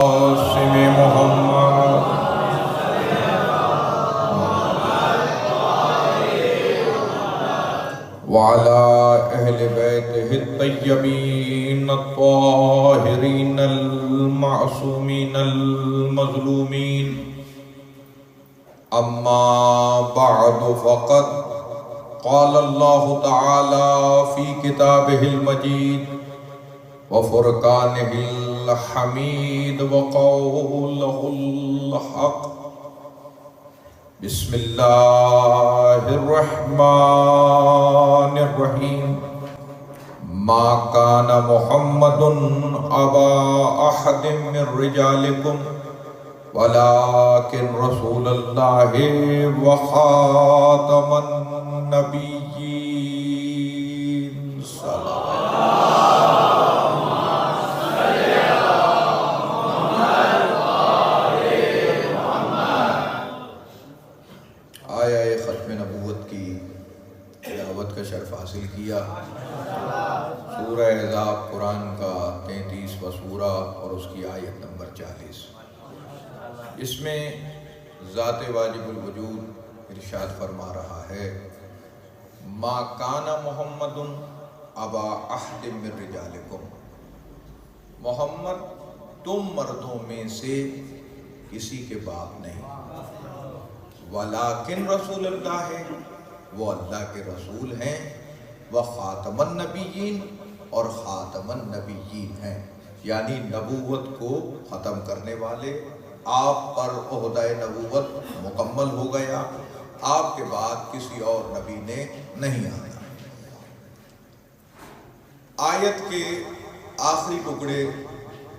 قاسم محمد وعلى أهل بيته الطيبين الطاهرين المعصومين المظلومين أما بعد فقد قال الله تعالى في كتابه المجيد وفرقانه الحميد وقوله الحق بسم الله الرحمن الرحيم ما كان محمد أبا أحد من رجالكم ولكن رسول الله وخاتم النبيين صلى آیا ختم نبوت کی تلاوت کا شرف حاصل کیا۔ سورہ احزاب قرآن کا 33واں سورہ اور اس کی آیت نمبر 40۔ اس میں ذات واجب الوجود ارشاد فرما رہا ہے ما کان محمد ابا احد من رجالکم، محمد تم مردوں میں سے کسی کے باپ نہیں، ولیکن رسول اللہ ہے، وہ اللہ کے رسول ہیں، وخاتم النبیین اور خاتم النبیین ہیں، یعنی نبوت کو ختم کرنے والے۔ آپ پر عہدہ نبوت مکمل ہو گیا، آپ کے بعد کسی اور نبی نے نہیں آنا۔ آیت کے آخری ٹکڑے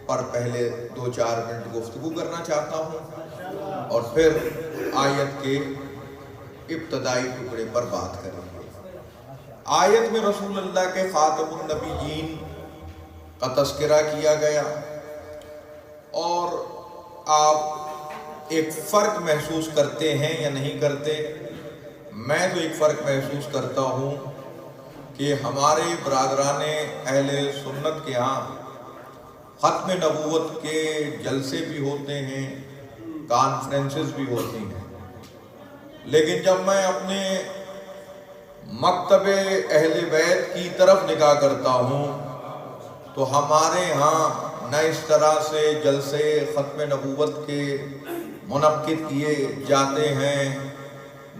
پر پہلے 2-4 منٹ گفتگو کرنا چاہتا ہوں اور پھر آیت کے ابتدائی ٹکڑے پر بات کریں گے۔ آیت میں رسول اللہ کے خاتم النبیین کا تذکرہ کیا گیا اور آپ ایک فرق محسوس کرتے ہیں یا نہیں کرتے؟ میں تو ایک فرق محسوس کرتا ہوں کہ ہمارے برادران اہل سنت کے ہاں ختم نبوت کے جلسے بھی ہوتے ہیں، کانفرنسز بھی ہوتی ہیں، لیکن جب میں اپنے مکتب اہل بیت کی طرف نگاہ کرتا ہوں تو ہمارے ہاں نہ اس طرح سے جلسے ختم نبوت کے منعقد کیے جاتے ہیں،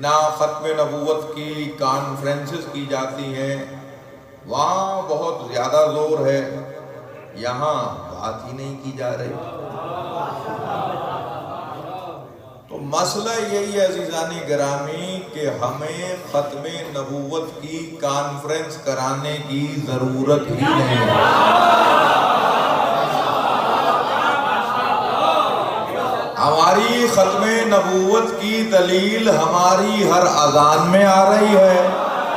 نہ ختم نبوت کی کانفرنسز کی جاتی ہیں۔ وہاں بہت زیادہ زور ہے، یہاں بات ہی نہیں کی جا رہی۔ تو مسئلہ یہی ہے عزیزان گرامی کہ ہمیں ختم نبوت کی کانفرنس کرانے کی ضرورت ہی نہیں ہے۔ ہماری ختم نبوت کی دلیل ہماری ہر اذان میں آ رہی ہے،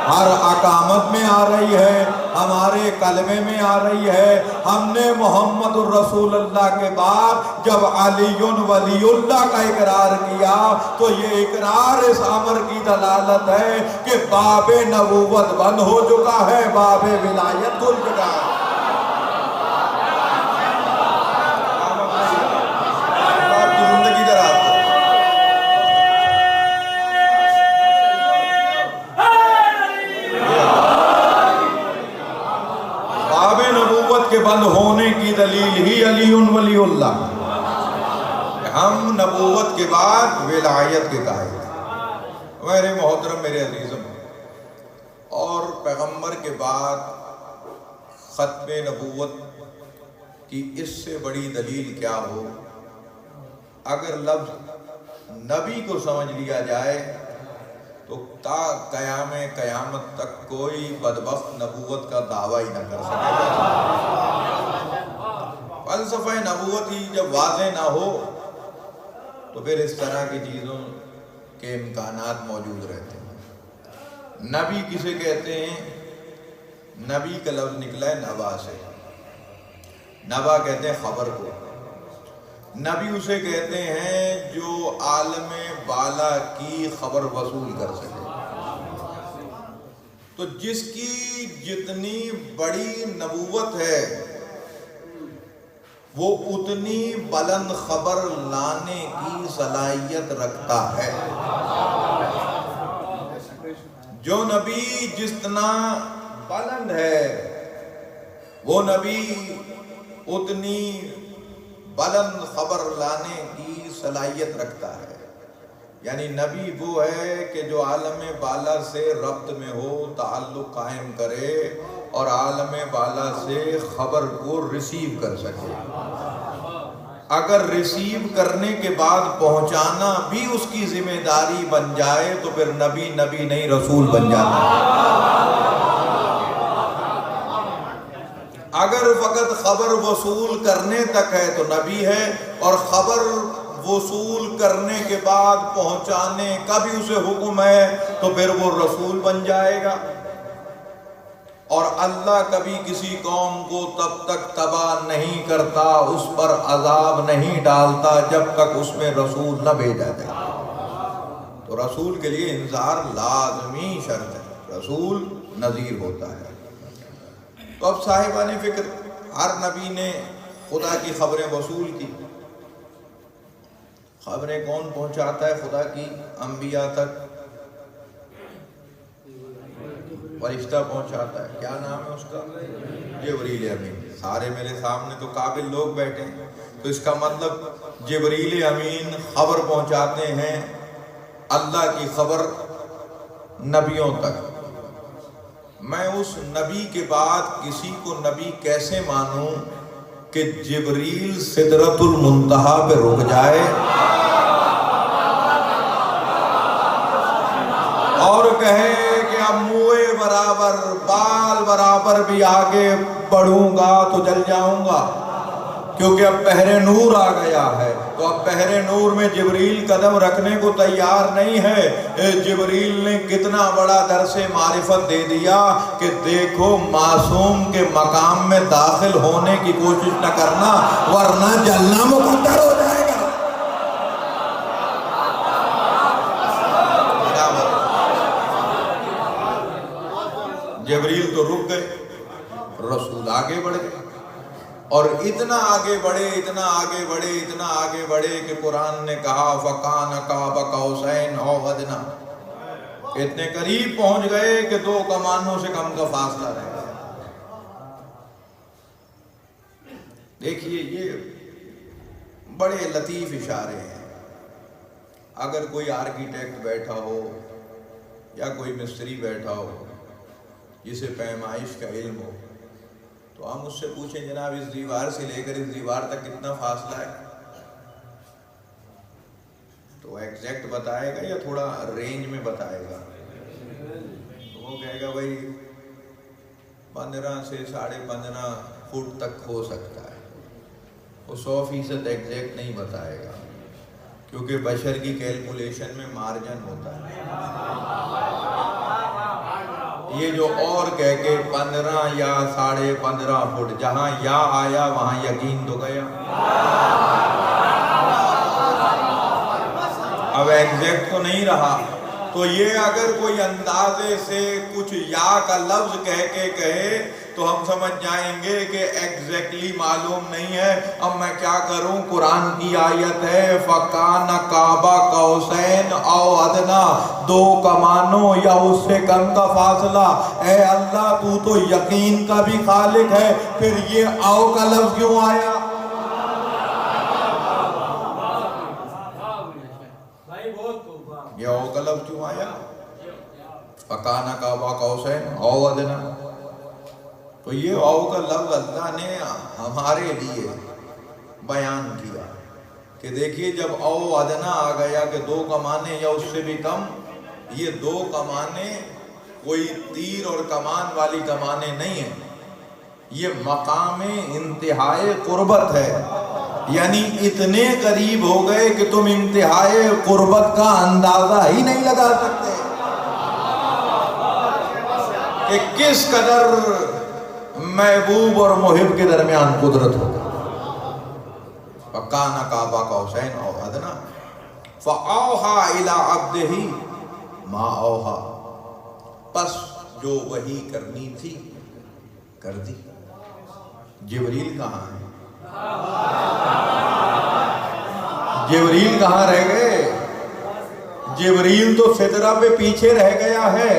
ہر اقامت میں آ رہی ہے، ہمارے کلمے میں آ رہی ہے۔ ہم نے محمد الرسول اللہ کے بعد جب علی ولی اللہ کا اقرار کیا تو یہ اقرار اس امر کی دلالت ہے کہ باب نبوت بند ہو چکا ہے، باب ولایت کھل چکا ہے۔ بند ہونے کی دلیل ہی علی ولی اللہ، ہم نبوت کے بعد ولایت کے قائل ہیں۔ میرے محترم، میرے عزیزم، اور پیغمبر کے بعد ختم نبوت کی اس سے بڑی دلیل کیا ہو؟ اگر لفظ نبی کو سمجھ لیا جائے تو تا قیامت تک کوئی بدبخت نبوت کا دعویٰ ہی نہ کر سکے گا۔ فلسفہ نبوت ہی جب واضح نہ ہو تو پھر اس طرح کی چیزوں کے امکانات موجود رہتے ہیں۔ نبی کسے کہتے ہیں؟ نبی کا لفظ نکلا ہے نبا سے، نبا کہتے ہیں خبر کو۔ نبی اسے کہتے ہیں جو عالم بالا کی خبر وصول کر سکے۔ تو جس کی جتنی بڑی نبوت ہے وہ اتنی بلند خبر لانے کی صلاحیت رکھتا ہے۔ جو نبی جتنا بلند ہے وہ نبی اتنی بلند خبر لانے کی صلاحیت رکھتا ہے۔ یعنی نبی وہ ہے کہ جو عالم بالا سے ربط میں ہو، تعلق قائم کرے اور عالم بالا سے خبر کو ریسیو کر سکے۔ اگر ریسیو کرنے کے بعد پہنچانا بھی اس کی ذمہ داری بن جائے تو پھر نبی نہیں رسول بن جاتا ہے۔ اگر فقط خبر وصول کرنے تک ہے تو نبی ہے، اور خبر وصول کرنے کے بعد پہنچانے کا بھی اسے حکم ہے تو پھر وہ رسول بن جائے گا۔ اور اللہ کبھی کسی قوم کو تب تک تباہ نہیں کرتا، اس پر عذاب نہیں ڈالتا جب تک اس میں رسول نہ بھیجا جائے۔ تو رسول کے لیے انذار لازمی شرط ہے، رسول نذیر ہوتا ہے۔ تو اب صاحبان فکر، ہر نبی نے خدا کی خبریں وصول کی۔ خبریں کون پہنچاتا ہے خدا کی؟ انبیاء تک فرشتہ پہنچاتا ہے۔ کیا نام ہے اس کا؟ جبریل امین۔ سارے میرے سامنے تو قابل لوگ بیٹھے ہیں، تو اس کا مطلب جبریل امین خبر پہنچاتے ہیں، اللہ کی خبر نبیوں تک۔ میں اس نبی کے بعد کسی کو نبی کیسے مانوں کہ جبریل سدرۃ المنتہا پہ رک جائے اور کہے کہ اب موئے برابر بال برابر بھی آگے بڑھوں گا تو جل جاؤں گا، کیونکہ اب بحر نور آ گیا ہے۔ تو اب بحر نور میں جبریل قدم رکھنے کو تیار نہیں ہے۔ جبریل نے کتنا بڑا درس معرفت دے دیا کہ دیکھو معصوم کے مقام میں داخل ہونے کی کوشش نہ کرنا ورنہ جلنا مقدر ہو جائے گا۔ جبریل تو رک گئے، رسول آگے بڑھ گئے، اور اتنا آگے بڑھے اتنا آگے بڑھے اتنا آگے بڑھے کہ قرآن نے کہا فَكَانَ قَابَ قَوْسَيْنِ أَوْ أَدْنَىٰ، اتنے قریب پہنچ گئے کہ 2 کمانوں سے کم کا فاصلہ رہ گیا۔ دیکھیے یہ بڑے لطیف اشارے ہیں۔ اگر کوئی آرکیٹیکٹ بیٹھا ہو یا کوئی مستری بیٹھا ہو جسے پیمائش کا علم ہو، تو ہم اس سے پوچھیں جناب اس دیوار سے لے کر اس دیوار تک کتنا فاصلہ ہے، تو وہ ایگزیکٹ بتائے گا یا تھوڑا رینج میں بتائے گا؟ تو وہ کہے گا بھائی 15 سے 15.5 فٹ تک ہو سکتا ہے۔ وہ 100% ایگزیکٹ نہیں بتائے گا، کیونکہ بشر کی کیلکولیشن میں مارجن ہوتا ہے۔ یہ جو اور کہہ کے 15 یا 15.5 فٹ، جہاں یا آیا وہاں یقین تو گیا۔ اب ایگزیکٹ تو نہیں رہا، تو یہ اگر کوئی اندازے سے کچھ یا کا لفظ کہہ کے کہے تو ہم سمجھ جائیں گے کہ ایگزیکٹلی معلوم نہیں ہے۔ اب میں کیا کروں؟ قرآن کی آیت ہے فَكَانَ قَابَ قَوْسَيْنِ أَوْ أَدْنَىٰ، 2 کمانوں یا اس سے کم کا فاصلہ۔ اے اللہ تو یقین کا بھی خالق ہے، پھر یہ او کا لفظ کیوں آیا؟ یہ او کا لفظ کیوں آیا؟ فَكَانَ قَابَ قَوْسَيْنِ أَوْ أَدْنَىٰ، تو یہ او کا لفظ اللہ نے ہمارے لیے بیان کیا کہ دیکھیے جب او ادنا آ گیا کہ 2 کمانے یا اس سے بھی کم، یہ 2 کمانے کوئی تیر اور کمان والی کمانے نہیں ہیں، یہ مقام انتہائے قربت ہے۔ یعنی اتنے قریب ہو گئے کہ تم انتہائے قربت کا اندازہ ہی نہیں لگا سکتے کہ کس قدر محبوب اور محب کے درمیان قدرت ہوگا۔ فَكَانَ قَابَ قَوْسَيْنِ أَوْ أَدْنَىٰ فَأَوْحَىٰ إِلَىٰ عَبْدِهِ مَا أَوْحَىٰ، پس جو وحی کرنی تھی کر دی۔ جبریل کہاں ہے؟ جبریل کہاں رہ گئے؟ جبریل تو سدرہ پہ پیچھے رہ گیا ہے.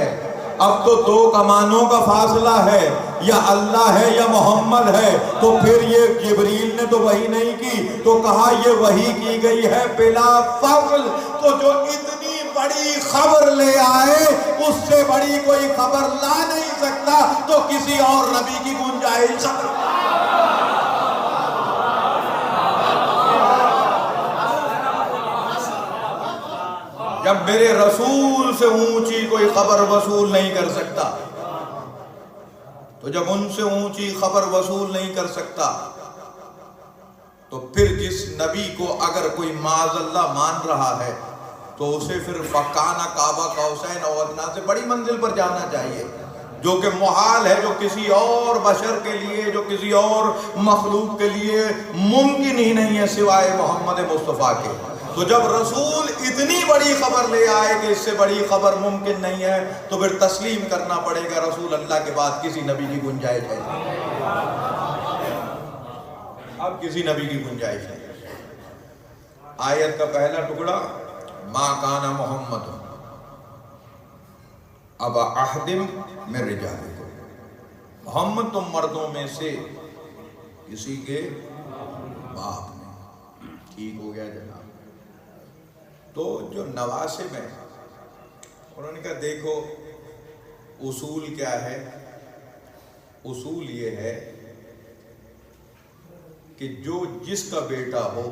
اب تو دو کمانوں کا فاصلہ ہے، یا اللہ ہے یا محمد ہے. تو پھر یہ جبریل نے تو وحی نہیں کی، تو کہا یہ وحی کی گئی ہے بلا فضل. تو جو اتنی بڑی خبر لے آئے اس سے بڑی کوئی خبر لا نہیں سکتا، تو کسی اور نبی کی گنجائش. جب میرے رسول سے اونچی کوئی خبر وصول نہیں کر سکتا، تو جب ان سے اونچی خبر وصول نہیں کر سکتا، تو پھر جس نبی کو اگر کوئی معاذ اللہ مان رہا ہے تو اسے پھر فکانہ کعبہ قوسین او ادنیٰ سے بڑی منزل پر جانا چاہیے، جو کہ محال ہے، جو کسی اور بشر کے لیے، جو کسی اور مخلوق کے لیے ممکن ہی نہیں ہے سوائے محمد مصطفیٰ کے. تو جب رسول اتنی بڑی خبر لے آئے کہ اس سے بڑی خبر ممکن نہیں ہے، تو پھر تسلیم کرنا پڑے گا رسول اللہ کے بعد کسی نبی کی گنجائش ہے. اب کسی نبی کی گنجائش نہیں. آیت کا پہلا ٹکڑا، ما کان محمد ابا احد من رجالکم، محمد تم مردوں میں سے کسی کے باپ نہیں. ٹھیک ہو گیا جناب. تو جو نواسب ہیں انہوں نے کہا دیکھو اصول کیا ہے؟ اصول یہ ہے کہ جو جس کا بیٹا ہو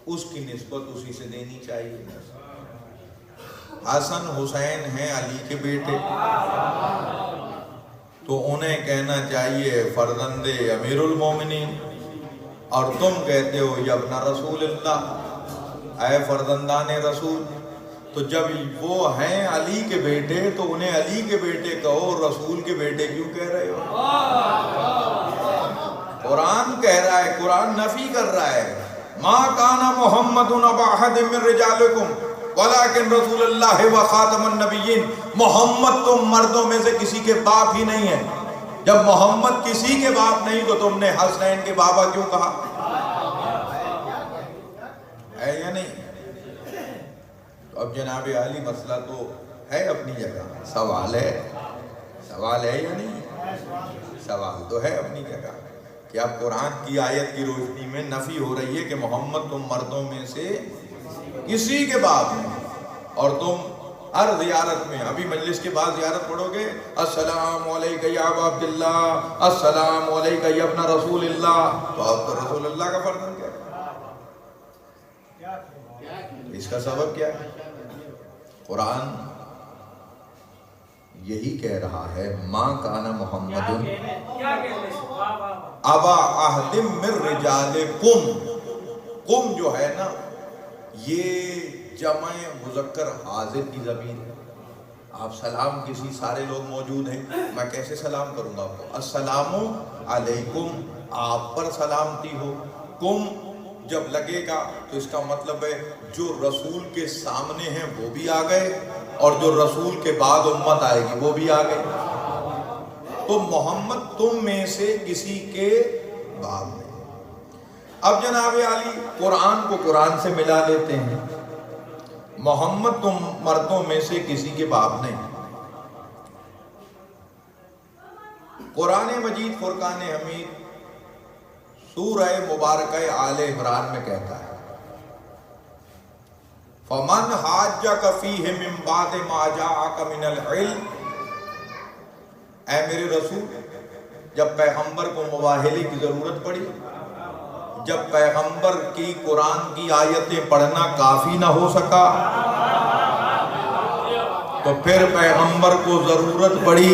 اس کی نسبت اسی سے دینی چاہیے. حسن حسین ہیں علی کے بیٹے، تو انہیں کہنا چاہیے فرزند امیر المومنین، اور تم کہتے ہو یا ابن رسول اللہ، اے فرزندان رسول. تو جب وہ ہیں علی کے بیٹے تو انہیں علی کے بیٹے کہو، رسول کے بیٹے کیوں کہہ رہے ہو؟ قرآن کہہ رہا ہے، قرآن نفی کر رہا ہے. ما کان محمد ابا احد من رجالکم ولکن رسول اللہ و خاتم النبیین. محمد تم مردوں میں سے کسی کے باپ ہی نہیں ہے. جب محمد کسی کے باپ نہیں تو تم نے حسنین کے بابا کیوں کہا؟ ہے یا نہیں؟ تو اب جناب عالی مسئلہ تو ہے اپنی جگہ، سوال ہے یا نہیں؟ سوال تو ہے اپنی جگہ کہ اب قرآن کی آیت کی روشنی میں نفی ہو رہی ہے کہ محمد تم مردوں میں سے کسی کے باپ نہیں، اور تم ہر زیارت میں، ابھی مجلس کے بعد زیارت پڑھو گے، السلام علیکہ یا ابا عبداللہ، السلام علیکہ یا ابن رسول اللہ. تو اب تو رسول اللہ کا فرزند کیا ہے؟ اس کا سبب کیا ہے؟ قرآن یہی کہہ رہا ہے ما کان محمد ابا احد من رجالکم. قم جو ہے نا یہ جمع مذکر حاضر کی ضمیر ہے. آپ سلام کسی، سارے لوگ موجود ہیں، میں کیسے سلام کروں گا آپ کو؟ السلام علیکم، آپ پر سلامتی ہو. کم جب لگے گا تو اس کا مطلب ہے جو رسول کے سامنے ہیں وہ بھی آ گئے، اور جو رسول کے بعد امت آئے گی وہ بھی آ گئے. تو محمد تم میں سے کسی کے باپ نہیں. اب جناب عالی قرآن کو قرآن سے ملا لیتے ہیں. محمد تم مردوں میں سے کسی کے باپ نہیں. قرآن مجید فرقان حمید سورہ مبارکہ آل عمران میں کہتا ہے فَمَنْ حَاجَّكَ فِيهِ مِنْ بَعْدِ مَا جَاءَكَ مِنَ الْعِلْمِ. اے میرے رسول، جب پیغمبر کو مباہلے کی ضرورت پڑی، جب پیغمبر کی قرآن کی آیتیں پڑھنا کافی نہ ہو سکا، تو پھر پیغمبر کو ضرورت پڑی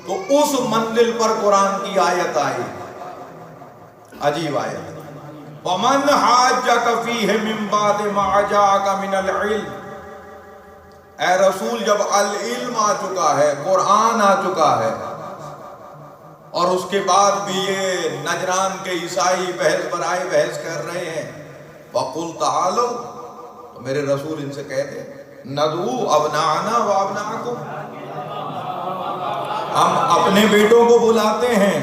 تو اس منزل پر قرآن کی آیت آئی. عجیب آیت، وَمَنْ حَاجَّكَ فِيهِ مِنْ بَعْدِ مَا جَاءَكَ مِنَ الْعِلْمِ. اے رسول، جب العلم آ چکا ہے، قرآن آ چکا ہے، اور اس کے بعد بھی یہ نجران کے عیسائی بحث برائے بحث کر رہے ہیں، وَقُلْ تَعَالَوْا، تو میرے رسول ان سے کہتے نَدْعُو أَبْنَاءَنَا وَأَبْنَاءَكُمْ، ہم اپنے بیٹوں کو بلاتے ہیں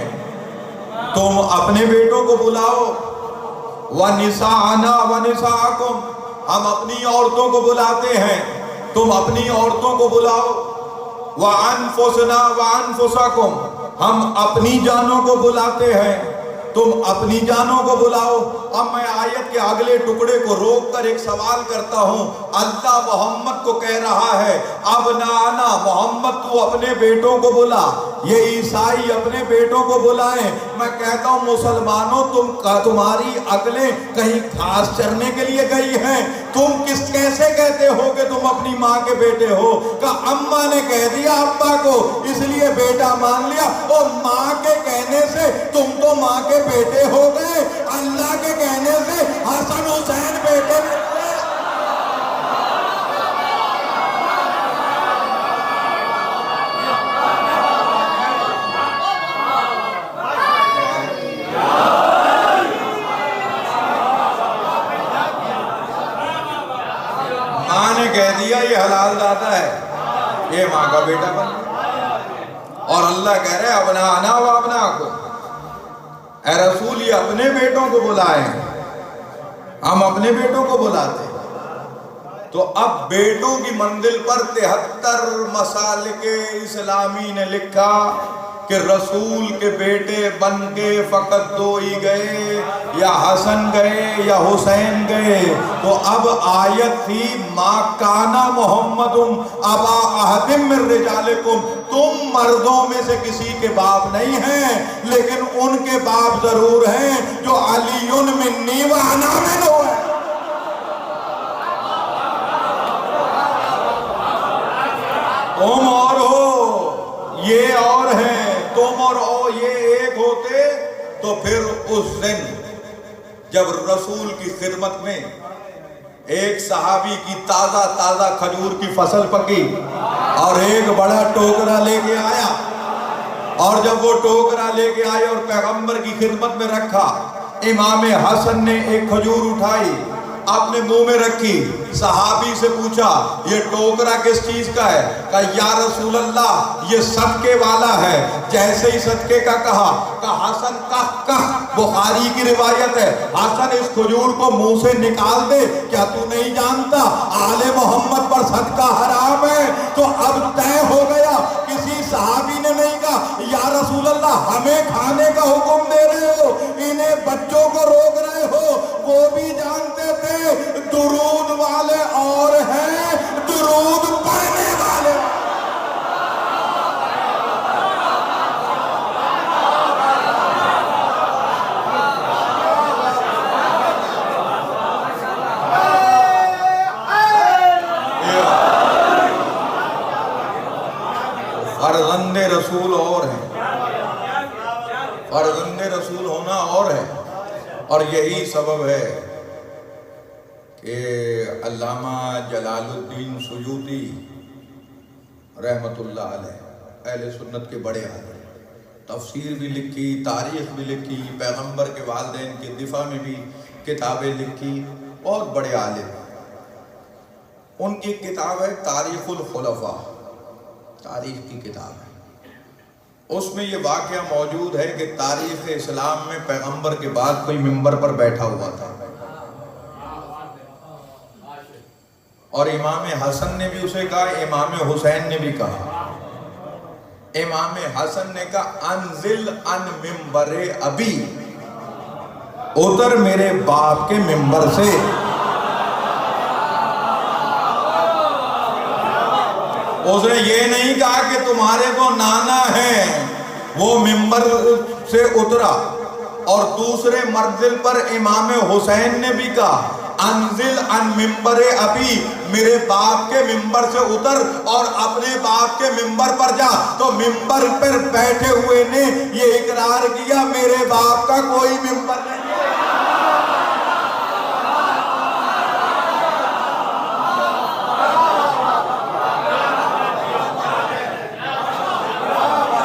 تم اپنے بیٹوں کو بلاؤ، وَنِسَاءَنَا وَنِسَاءَكُمْ، ہم اپنی عورتوں کو بلاتے ہیں، تم اپنی عورتوں کو بلاؤ، وَأَنفُسَنَا وَأَنفُسَكُمْ، ہم اپنی جانوں کو بلاتے ہیں، تم اپنی جانوں کو بلاؤ۔ اب میں آیت کے اگلے ٹکڑے کو روک کر ایک سوال کرتا ہوں، اللہ محمد کو کہہ رہا ہے ابنانا، محمد تو اپنے بیٹوں کو بلا، یہ عیسائی اپنے بیٹوں کو بلائیں۔ میں کہتا ہوں مسلمانوں، تمہاری عقلیں کہیں گھاس چرنے کے لیے گئی ہیں؟ تم کیسے کہتے ہو کہ تم اپنی ماں کے بیٹے ہو؟ کہ اماں نے کہہ دیا ابا کو اس لیے بیٹا مان لیا، اور ماں کے کہنے سے تم تو ماں کے بیٹے ہو گئے، اللہ کے کہنے سے حسن حسین بیٹے ہوئے۔ ماں نے کہہ دیا یہ حلال دادا ہے، یہ ماں کا بیٹا بن گیا، اور اللہ کہہ رہے ابنانا و ابناکم، اے رسول یہ اپنے بیٹوں کو بلائیں، ہم اپنے بیٹوں کو بلاتے ہیں۔ تو اب بیٹوں کی منزل پر 73 مسالک اسلامی نے لکھا کہ رسول کے بیٹے بن کے فقط 2 ہی گئے، یا حسن گئے یا حسین گئے۔ تو اب آیت تھی ما کانا محمد ابا احد من رجالکم، تم مردوں میں سے کسی کے باپ نہیں ہیں، لیکن ان کے باپ ضرور ہیں جو علی منی و انا منہ ہے۔ تم اور ہو، یہ اور ہیں، تم اور یہ ایک ہوتے تو پھر اس دن جب رسول کی خدمت میں ایک صحابی کی تازہ کھجور کی فصل پکی اور ایک بڑا ٹوکرا لے کے آیا، اور جب وہ ٹوکرا لے کے آئے اور پیغمبر کی خدمت میں رکھا، امام حسن نے ایک کھجور اٹھائی، اپنے منہ میں رکھی، صحابی سے پوچھا یہ ٹوکرا کس چیز کا ہے؟ کہا یا رسول اللہ یہ صدقے والا ہے۔ جیسے ہی صدقے کا کہا کہ حسن بخاری کی روایت ہے، حسن اس کھجور کو منہ سے نکال دے، کیا تو نہیں جانتا آل محمد پر صدقہ حرام ہے؟ تو اب طے ہو گیا، کسی صحابی نے نہیں کہا یا رسول اللہ ہمیں کھانے کا حکم دے رہے ہو، انہیں بچوں کو روک رہے ہو۔ وہ بھی جانتے تھے درود والے اور ہیں، درود پڑھنے والے۔ فرزند رسول اور ہیں، فرزند رسول ہونا اور ہے، اور یہی سبب ہے کہ علامہ جلال الدین سیوطی رحمت اللہ علیہ اہل سنت کے بڑے عالم، تفسیر بھی لکھی، تاریخ بھی لکھی، پیغمبر کے والدین کے دفاع میں بھی کتابیں لکھی، بہت بڑے عالم۔ ان کی کتاب ہے تاریخ الخلفاء، تاریخ کی کتاب ہے، اس میں یہ واقعہ موجود ہے کہ تاریخ اسلام میں پیغمبر کے بعد کوئی منبر پر بیٹھا ہوا تھا، اور امام حسن نے بھی اسے کہا، امام حسین نے بھی کہا۔ امام حسن نے کہا انزل ان منبر ابی، اتر میرے باپ کے منبر سے۔ اس نے یہ نہیں کہا کہ تمہارے تو نانا ہیں، وہ منبر سے اترا۔ اور دوسرے منزل پر امام حسین نے بھی کہا انزل ان منبر ابی، میرے باپ کے منبر سے اتر اور اپنے باپ کے منبر پر جا۔ تو منبر پر بیٹھے ہوئے نے یہ اقرار کیا میرے باپ کا کوئی منبر نہیں ہے۔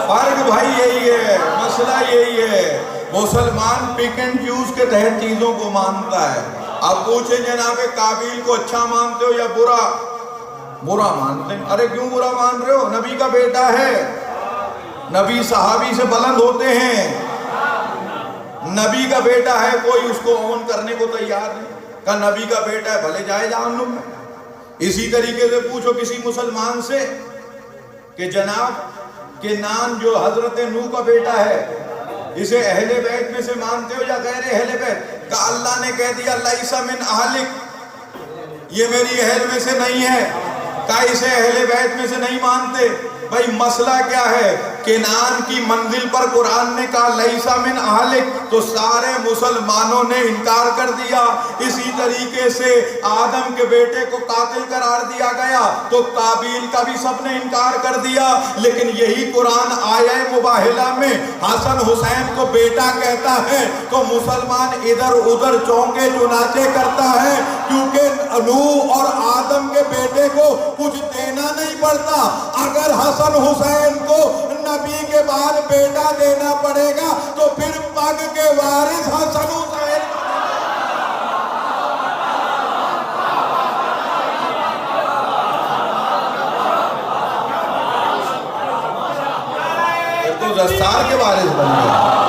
فرق بھائی یہی ہے، مسئلہ یہی ہے، مسلمان پک اینڈ چوز کے تحت چیزوں کو مانتا ہے۔ اب پوچھیں جناب قابیل کو اچھا مانتے ہو یا برا؟ برا مانتے ہیں۔ ارے کیوں برا مان رہے ہو؟ نبی کا بیٹا ہے، نبی صحابی سے بلند ہوتے ہیں۔ نبی کا بیٹا ہے، کوئی اس کو اون کرنے کو تیار نہیں، کہا نبی کا بیٹا ہے بھلے جائے جہنم میں۔ اسی طریقے سے پوچھو کسی مسلمان سے کہ جناب کنعان جو حضرت نوح کا بیٹا ہے، اسے اہل بیت میں سے مانتے ہو یا غیر اہل بیت؟ کہ اللہ نے کہہ دیا لیس من اہلک، یہ میری اہل میں سے نہیں ہے، کہ اسے اہل بیت میں سے نہیں مانتے۔ بھائی مسئلہ کیا ہے؟ کنعان کی منزل پر قرآن نے کہا لیس من اہلک، تو سارے مسلمانوں نے انکار کر دیا۔ اسی طریقے سے آدم کے بیٹے کو قاتل قرار دیا گیا تو قابیل کا بھی سب نے انکار کر دیا، لیکن یہی قرآن آیہ مباہلہ میں حسن حسین کو بیٹا کہتا ہے تو مسلمان ادھر ادھر چونکے چناچے کرتا ہے، کیونکہ نوح اور آدم کے بیٹے کو کچھ دینا نہیں پڑتا۔ اگر حسن حسین کو نبی کے بعد بیٹا دینا پڑے گا تو پھر پگ کے وارث حسن حسین۔ تو دستار کے وارث بن گیا۔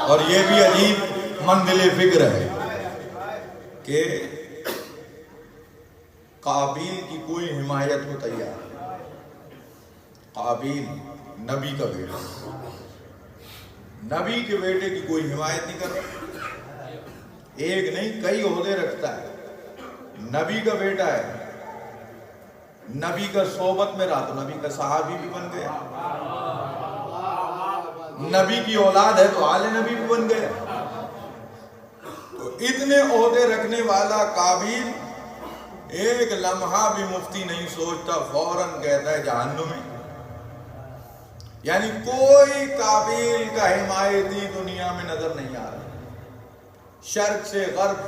اور یہ بھی عجیب منزل فکر ہے کہ قابیل کی کوئی حمایت کو تیار، قابیل نبی کا بیٹا، نبی کے بیٹے کی کوئی حمایت نہیں کرتا، ایک نہیں کئی عہدے رکھتا ہے، نبی کا بیٹا ہے، نبی کا صحبت میں رہا تو نبی کا صحابی بھی بن گیا، نبی کی اولاد ہے تو آل نبی بھی بن گیا۔ تو اتنے عہدے رکھنے والا قابیل ایک لمحہ بھی مفتی نہیں سوچتا، فوراً کہتا ہے جہنم میں۔ یعنی کوئی قابیل کا حمایتی دنیا میں نظر نہیں آ رہا، شرق سے غرب،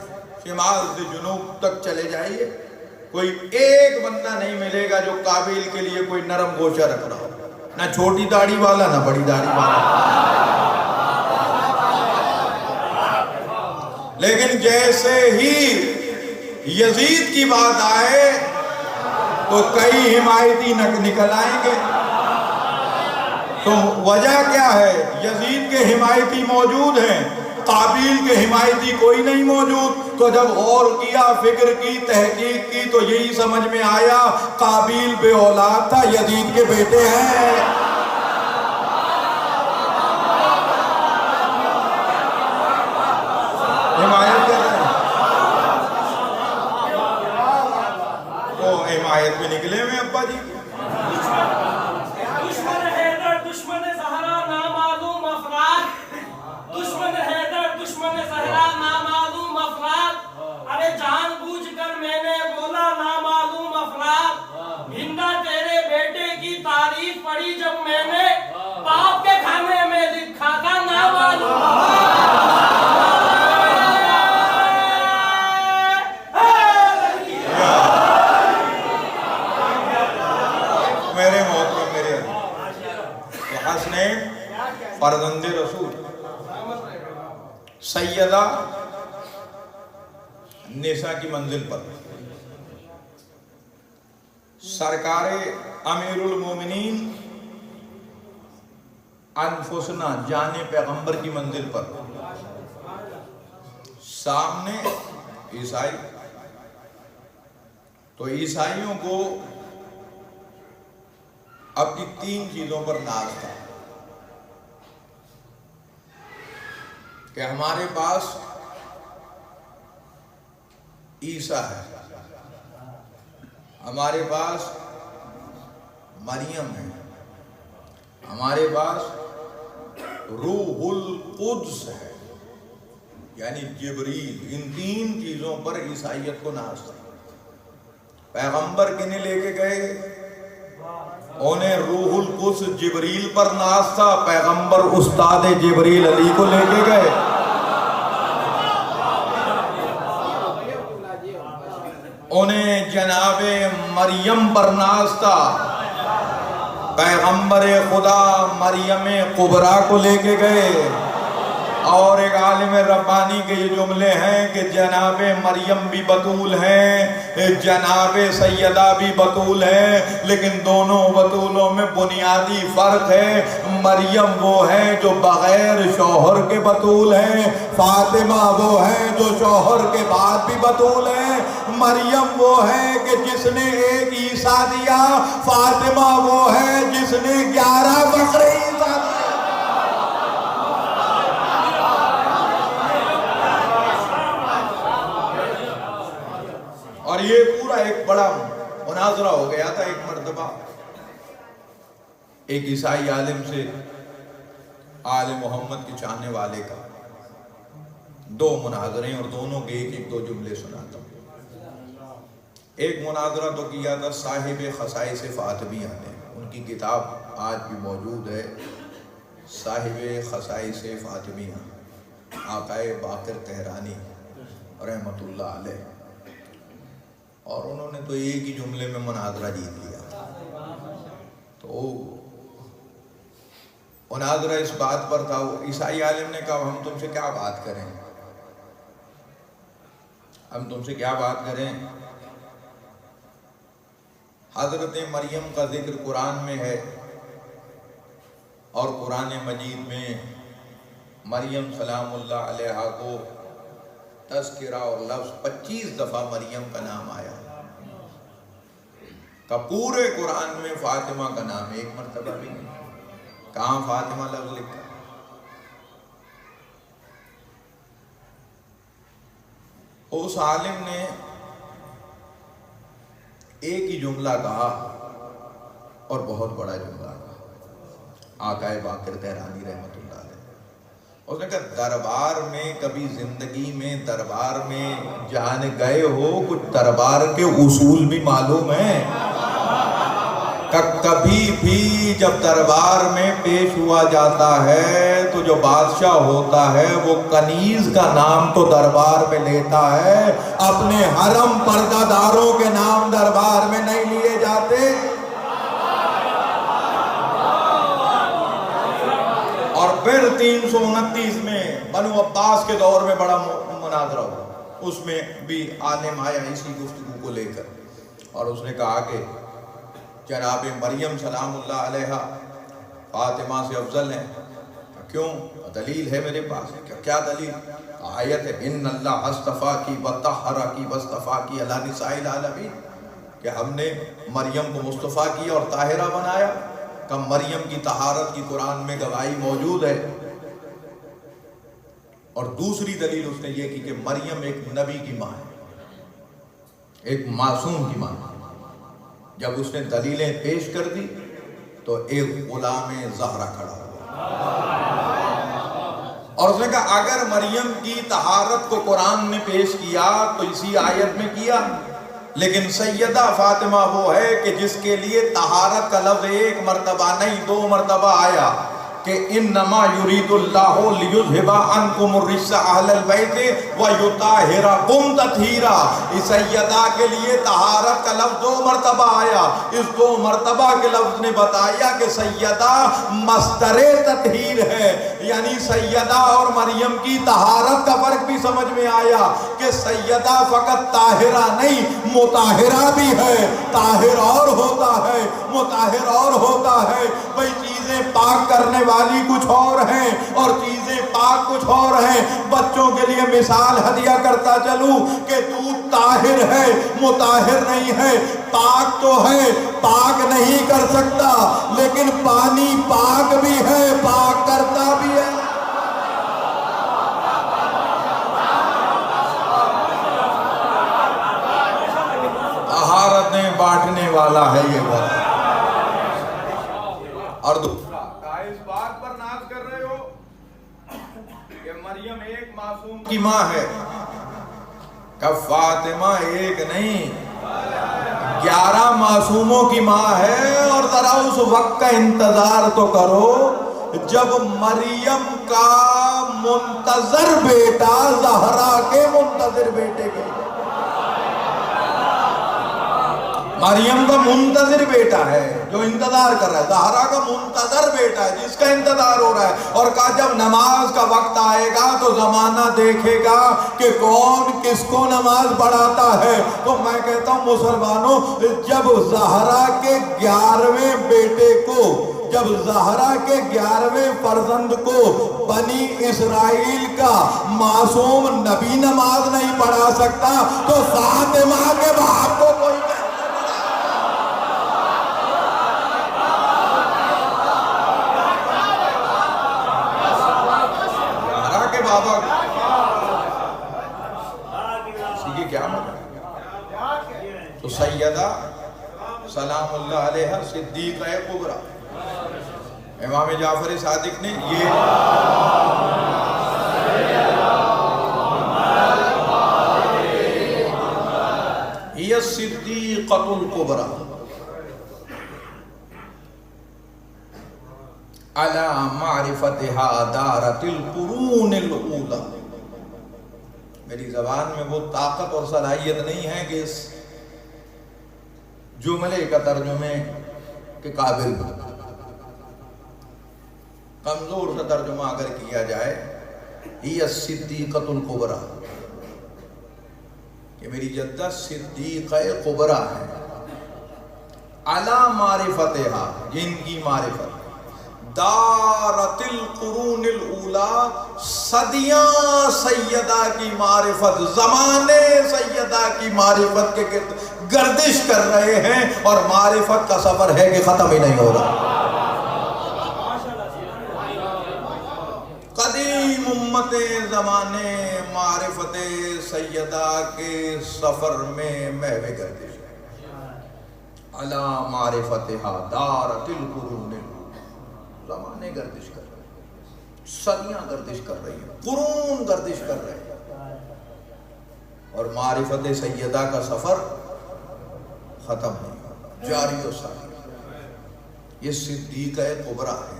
شمال سے جنوب تک چلے جائیے، کوئی ایک بندہ نہیں ملے گا جو قابیل کے لیے کوئی نرم گوشہ رکھ رہا ہو، نہ چھوٹی داڑھی والا نہ بڑی داڑھی والا۔ لیکن جیسے ہی یزید کی بات آئے تو کئی حمایتی نکل آئیں گے۔ تو وجہ کیا ہے؟ یزید کے حمایتی موجود ہیں، قابیل کے حمایتی کوئی نہیں موجود۔ تو جب غور کیا، فکر کی، تحقیق کی تو یہی سمجھ میں آیا قابیل بے اولاد تھا، یزید کے بیٹے ہیں۔ حمایت کر رہے ہیں تو حمایت پہ نکلے ہوئے ابا جی۔ دشمن حیدر، دشمن زہرا، نامعلوم افراد، دشمن حیدر، دشمن زہرا، نامعلوم افراد۔ ارے جان بوجھ کر میں نے بولا نامعلوم افراد۔ ہندا تیرے بیٹے کی تعریف پڑھی جب میں نے، باپ کے کھانے میں لکھا تھا نامعلوم افراد۔ میرے محترم، میرے حسنین فرزند رسول سیدہ نساء کی منزل پر، سرکار امیر المومنین انفسنا جان پیغمبر کی منزل پر، سامنے عیسائی۔ تو عیسائیوں کو اب کی تین چیزوں پر ناز تھا کہ ہمارے پاس عیسیٰ ہے، ہمارے پاس مریم ہے، ہمارے پاس روح القدس ہے، یعنی جبریل۔ ان تین چیزوں پر عیسائیت کو ناز تھا۔ پیغمبر کنہیں لے کے گئے؟ انہیں روح القدس جبریل پر ناز تھا، پیغمبر استاد جبریل علی کو لے کے گئے۔ انہیں جناب مریم پر ناز تھا، پیغمبر خدا مریم کبریٰ کو لے کے گئے، اور ایک عالم ربانی کے یہ جملے ہیں کہ جناب مریم بھی بطول ہیں، جناب سیدہ بھی بطول ہیں، لیکن دونوں بطولوں میں بنیادی فرق ہے۔ مریم وہ ہیں جو بغیر شوہر کے بطول ہیں، فاطمہ وہ ہیں جو شوہر کے بعد بھی بطول ہیں۔ مریم وہ ہے کہ جس نے ایک عیسیٰ دیا، فاطمہ وہ ہے جس نے 11 بقرے عیسیٰ دیا۔ اور یہ پورا ایک بڑا مناظرہ ہو گیا تھا ایک مرتبہ ایک عیسائی عالم سے آل محمد کے چاہنے والے کا، دو مناظرے اور دونوں کے ایک دو جملے سناتا ہوں۔ ایک مناظرہ تو کیا تھا صاحب خصائص فاطمیہ نے، ان کی کتاب آج بھی موجود ہے، صاحب خصائص فاطمیہ، آقائے باقر تہرانی رحمت اللہ علیہ، اور انہوں نے تو ایک ہی جملے میں مناظرہ جیت لیا۔ تو مناظرہ اس بات پر تھا، عیسائی عالم نے کہا ہم تم سے کیا بات کریں، ہم تم سے کیا بات کریں، حضرت مریم کا ذکر قرآن میں ہے، اور قرآن مجید میں مریم سلام اللہ علیہا کو تذکرہ اور لفظ 25 دفعہ مریم کا نام آیا، کہ پورے قرآن میں فاطمہ کا نام ایک مرتبہ بھی نہیں، کہاں فاطمہ لفظ لکھا۔ اس عالم نے ایک ہی جملہ کہا اور بہت بڑا جملہ کہا، آقائے باقر تہرانی رحمت اللہ علیہ۔ اس نے کہا دربار میں کبھی زندگی میں دربار میں جانے گئے ہو، کچھ دربار کے اصول بھی معلوم ہیں، کہ کبھی بھی جب دربار میں پیش ہوا جاتا ہے تو جو بادشاہ ہوتا ہے وہ کنیز کا نام تو دربار میں لیتا ہے، اپنے حرم پردہ داروں کے نام دربار میں نہیں لیے جاتے۔ اور پھر 329 میں بنو عباس کے دور میں بڑا مناظرہ ہوا، اس میں بھی عالم آیا اسی گفتگو کو لے کر، اور اس نے کہا کہ جناب مریم سلام اللہ علیہا فاطمہ سے افضل ہیں۔ کیوں؟ دلیل ہے میرے پاس۔ کیا دلیل؟ آیت ہے ان اللہ اصطفاکی وطہرکی واصطفاکی علی نساء العالمین، کہ ہم نے مریم کو مصطفیٰ کیا اور طاہرہ بنایا، کہ مریم کی طہارت کی قرآن میں گواہی موجود ہے۔ اور دوسری دلیل اس نے یہ کی کہ مریم ایک نبی کی ماں ہے، ایک معصوم کی ماں ہے۔ جب اس نے دلیلیں پیش کر دی تو ایک غلام زہرا کھڑا ہوا، اور اس نے کہا اگر مریم کی طہارت کو قرآن نے پیش کیا تو اسی آیت میں کیا، لیکن سیدہ فاطمہ وہ ہے کہ جس کے لیے طہارت کا لفظ ایک مرتبہ نہیں 2 مرتبہ آیا، کہ انما یرید اللہ لیذھب عنکم الرجس اہل البیت ویطہرکم تطہیرا۔ اس سیدہ کے لیے طہارت کا لفظ 2 مرتبہ آیا، اس 2 مرتبہ کے لفظ نے بتایا کہ سیدہ مصدر تطہیر ہے، یعنی سیدہ اور مریم کی طہارت کا فرق بھی سمجھ میں آیا کہ سیدہ فقط طاہرہ نہیں مطہرہ بھی ہے، طاہر اور ہوتا ہے مطہر اور ہوتا ہے۔ بھئی چیزیں پاک کرنے والی کچھ اور ہیں اور چیزیں پاک کچھ اور ہیں۔ بچوں کے لیے مثال ہدیہ کرتا چلوں کہ دودھ طاہر ہے مطہر نہیں ہے، پاک تو ہے پاک نہیں کر سکتا، لیکن پانی پاک بھی ہے پاک کرتا بھی ہے۔ طہارتیں بانٹنے والا ہے یہ بات۔ اور دوسرا اس بات پر ناز کر رہے ہو کہ مریم ایک معصوم کی ماں ہے، کہ فاطمہ ایک نہیں 11 معصوموں کی ماں ہے۔ اور ذرا اس وقت کا انتظار تو کرو جب مریم کا منتظر بیٹا زہرا کے منتظر بیٹے کے مریم کا منتظر بیٹا ہے جو انتظار کر رہا ہے، زہرا کا منتظر بیٹا ہے جس کا انتظار ہو رہا ہے، اور کہا جب نماز کا وقت آئے گا تو زمانہ دیکھے گا کہ کون کس کو نماز پڑھاتا ہے۔ تو میں کہتا ہوں مسلمانوں، جب زہرا کے 11ویں بیٹے کو، جب زہرا کے 11ویں فرزند کو بنی اسرائیل کا معصوم نبی نماز نہیں پڑھا سکتا تو فاطمہ کے باپ کو کوئی زہرا کے بابا اسی کی کیا مطلب؟ تو سیدہ سلام اللہ علیہ صدیقہ کبریٰ امام جعفر صادق نے یہ یہ صدیقۃ الکبریٰ علی معرفتها دارت القرون الاولی۔ میری زبان میں وہ طاقت اور صلاحیت نہیں ہے کہ اس جملے کا ترجمے کے قابل ہو، کمزور سے ترجمہ اگر کیا جائے یہ صدیقۃ الکبریٰ کہ میری جدہ صدیقہ کبریٰ ہے، علی معرفتہا جن کی معرفت، دارت القرون الاولی صدیاں سیدہ کی معرفت، زمانے سیدہ کی معرفت کے گرد گردش کر رہے ہیں، اور معرفت کا سفر ہے کہ ختم ہی نہیں ہو رہا۔ قدیم امت زمانے معرفت سیدہ کے سفر میں محو گردش علی معرفتہا دارت القرون، زمانے گردش کر رہے ہیں، صدیاں گردش کر رہی ہیں، قرون گردش کر رہے ہیں، اور معرفت سیدہ کا سفر ختم نہیں ہوگا، جاری و ساری۔ یہ صدیقہ کبریٰ ہے،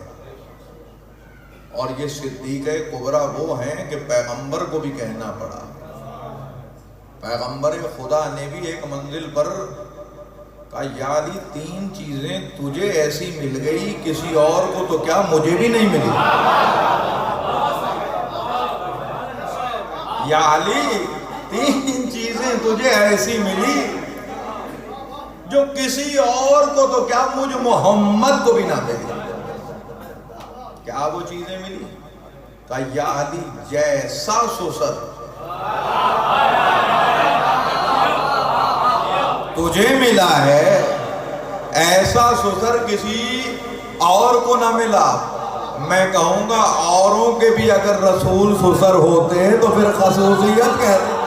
اور یہ صدیقہ کبریٰ وہ ہیں کہ پیغمبر کو بھی کہنا پڑا۔ پیغمبر خدا نے بھی ایک منزل پر کہا یا علی 3 چیزیں تجھے ایسی مل گئی کسی اور کو تو کیا مجھے بھی نہیں ملی۔ یا علی 3 چیزیں تجھے ایسی ملی جو کسی اور کو تو کیا مجھ محمد کو بھی نہ ملی۔ کیا وہ چیزیں ملی؟ کہا یا علی جیسا سسر تجھے ملا ہے ایسا سسر کسی اور کو نہ ملا۔ میں کہوں گا اوروں کے بھی اگر رسول سسر ہوتے تو پھر خصوصیت کہتے۔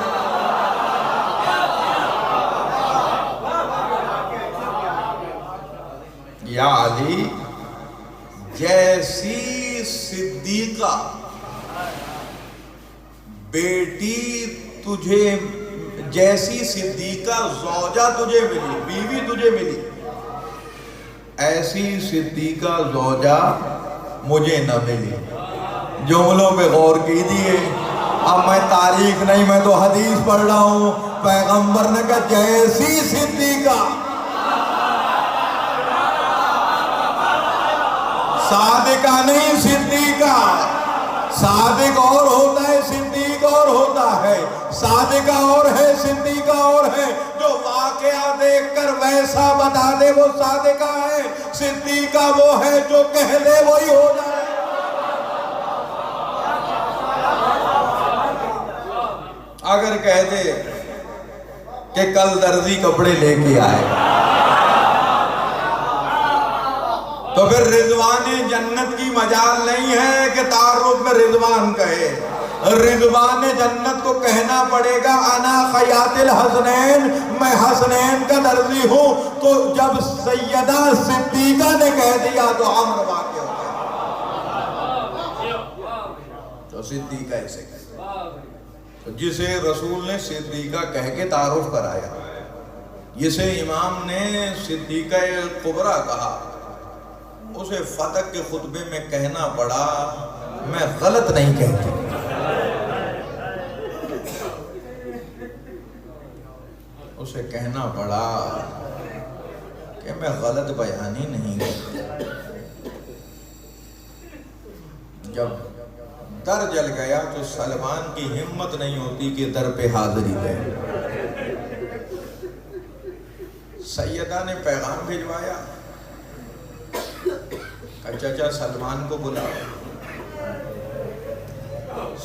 یا علی جیسی صدیقہ بیٹی تجھے، جیسی صدیقہ زوجہ تجھے ملی، بیوی تجھے ملی، ایسی صدیقہ زوجہ مجھے نہ ملی۔ جملوں پہ غور کیجئے، اب میں تاریخ نہیں، میں تو حدیث پڑھ رہا ہوں۔ پیغمبر نے کہا جیسی صدیقہ، صادقہ نہیں صدیقہ۔ صادق اور ہوتا ہے، صدیق اور ہوتا ہے۔ صادقہ اور ہے، صدیقہ اور ہے۔ جو واقعہ دیکھ کر ویسا بتا دے وہ صادقہ ہے، صدیقہ وہ ہے جو کہہ دے وہی ہو جائے۔ اگر کہہ دے کہ کل درزی کپڑے لے کے آئے تو پھر رضوان جنت کی مجال نہیں ہے کہ تعارف میں رضوان کہے۔ رضوان جنت کو کہنا پڑے گا انا خیاط الحسنین، میں حسنین کا درزی ہوں۔ تو جب سیدہ صدیقہ نے کہہ دیا تو عمر واقع ہو گیا۔ تو صدیقہ اسے کہتے، جسے رسول نے صدیقہ کہہ کے تعارف کرایا، جسے امام نے صدیقہ کبریٰ کہا، اسے فتح کے خطبے میں کہنا پڑا میں غلط نہیں کہتی۔ اسے کہنا پڑا کہ میں غلط بیانی نہیں کرتا. جب در جل گیا تو سلمان کی ہمت نہیں ہوتی کہ در پہ حاضری دے. سیدہ نے پیغام بھیجوایا کہ چچا سلمان کو بلا.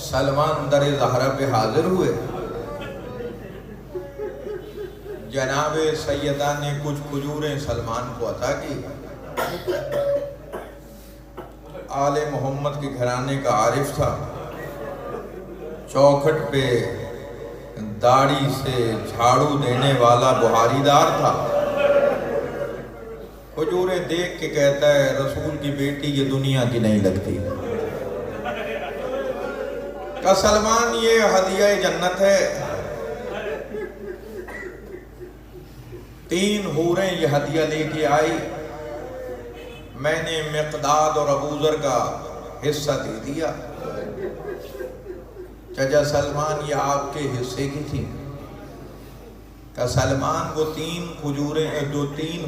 سلمان در زہرا پہ حاضر ہوئے. جناب سیدہ نے کچھ کھجوریں سلمان کو عطا کی. آل محمد کے گھرانے کا عارف تھا. چوکھٹ پہ داڑھی سے جھاڑو دینے والا بہاری دار تھا. کھجوریں دیکھ کے کہتا ہے رسول کی بیٹی یہ دنیا کی نہیں لگتی. کہ سلمان یہ ہدیہ جنت ہے. 3 حوریں یہ ہدیہ لے کے آئی. میں نے مقداد اور ابوذر کا حصہ دے دیا. چچا سلمان یہ آپ کے حصے کی تھی. کہ سلمان کو 3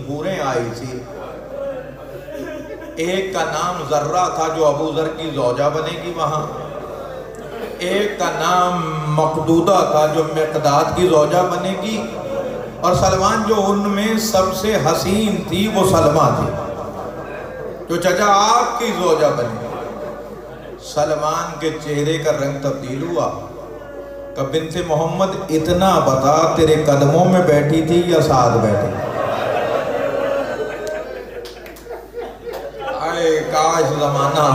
حوریں آئی تھی. ایک کا نام ذرہ تھا جو ابوذر کی زوجہ بنے گی وہاں. ایک کا نام مقدودہ تھا جو مقداد کی زوجہ بنے گی. اور سلمان جو ان میں سب سے حسین تھی وہ سلمہ تھی جو چچا آپ کی زوجہ بنی. سلمان کے چہرے کا رنگ تبدیل ہوا. کہ بنت محمد اتنا بتا تیرے قدموں میں بیٹھی تھی یا ساتھ بیٹھی؟ آئے کاش زمانہ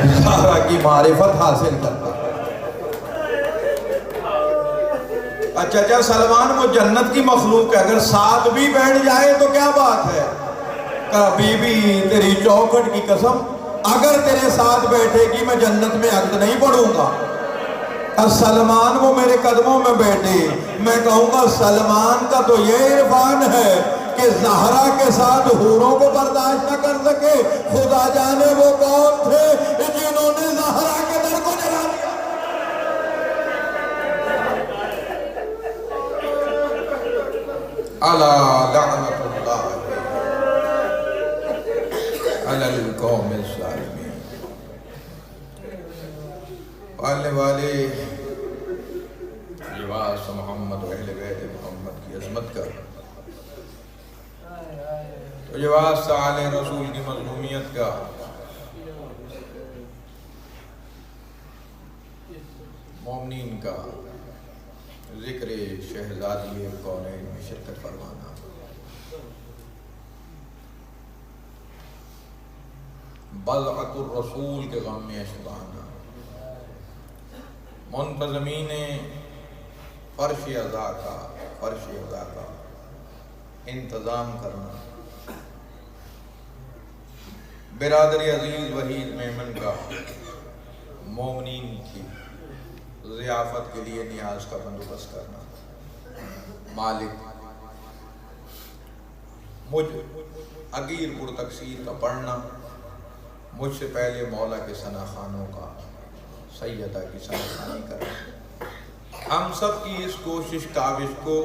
زہرا کی معرفت حاصل کرتا. چچا سلمان وہ جنت کی مخلوق ہے. اگر ساتھ بھی بیٹھ جائے تو کیا بات ہے. کہ بی بی تیری چوکھٹ کی قسم اگر تیرے ساتھ بیٹھے گی میں جنت میں عقد نہیں پڑھوں گا. سلمان وہ میرے قدموں میں بیٹھے. میں کہوں گا سلمان کا تو یہ عرفان ہے کہ زہرا کے ساتھ حوروں کو برداشت نہ کر سکے. خدا جانے وہ کون تھے جنہوں نے زہرا کے در کو جلا دیا. الا لعنت اللہ علی القوم الظالمین. پالنے والے لباس محمد و اہل بیت محمد کی عظمت کا تو لباس آل رسول کی مظلومیت کا مومنین کا ذکر شہزادی کونین میں شرکت فرمانا. بلعت الرسول کے غم میں اشبانا. منتظمین فرش عزا کا انتظام کرنا. برادری عزیز وحید میمن کا مومنین کی ضیافت کے لیے نیاز کا بندوبست کرنا. مالک مجھ عگیر پر تقصیر کا پڑھنا. مجھ سے پہلے مولا کے ثنا خانوں کا سیدہ کی ثنا خوانی کرنا. ہم سب کی اس کوشش کاوش کو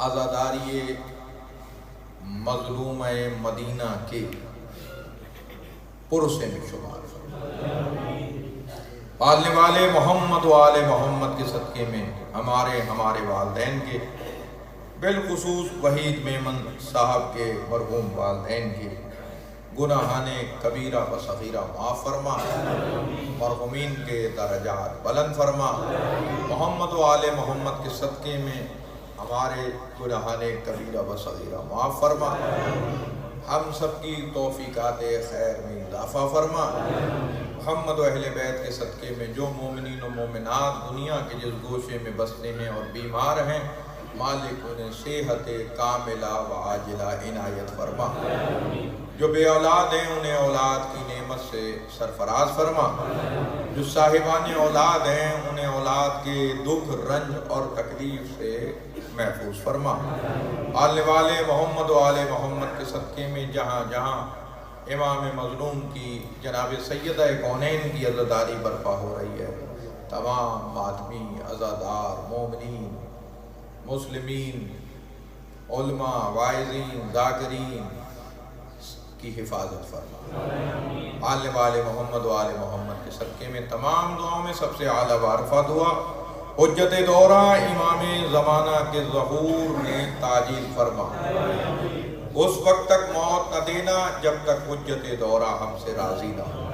عزاداری مظلومہ مدینہ کے پرسے میں شمار فرمائے. پالنے والے محمد و آل محمد کے صدقے میں ہمارے والدین کے بالخصوص وحید میمن صاحب کے مرحوم والدین کے گناہان کبیرہ و صغیرہ معاف فرما. مرحومین کے درجات بلند فرما. محمد و آل محمد کے صدقے میں ہمارے گناہان کبیرہ و صغیرہ معاف فرما. ہم سب کی توفیقات خیر میں اضافہ فرما. محمد و اہل بیت کے صدقے میں جو مومنین و مومنات دنیا کے جس گوشے میں بستے ہیں اور بیمار ہیں مالک انہیں صحت کاملہ و عاجلہ عنایت فرما. جو بے اولاد ہیں انہیں اولاد کی نعمت سے سرفراز فرما. جو صاحبان اولاد ہیں انہیں اولاد کے دکھ رنج اور تکلیف سے محفوظ فرما. آل والے محمد و آل محمد کے صدقے میں جہاں جہاں امام مظلوم کی جناب سیدہ کونین کی عزاداری برپا ہو رہی ہے تمام ماتمی عزادار مومنین مسلمین علماء، واعظین، ذاکرین کی حفاظت فرما۔ آل محمد و آل محمد کے صدقے میں تمام دعاؤں میں سب سے اعلیٰ وعرفہ دعا، حجت دورہ امام زمانہ کے ظہور میں تعجیل فرما۔ اس وقت تک موت نہ دینا جب تک حجت دورہ ہم سے راضی نہ ہو۔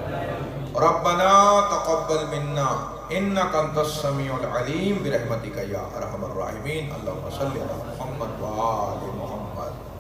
ربنا تقبل منا انک انت السمیع العلیم برحمتک یا ارحم الراحمین۔ اللہم صلی علی محمد و آل محمد۔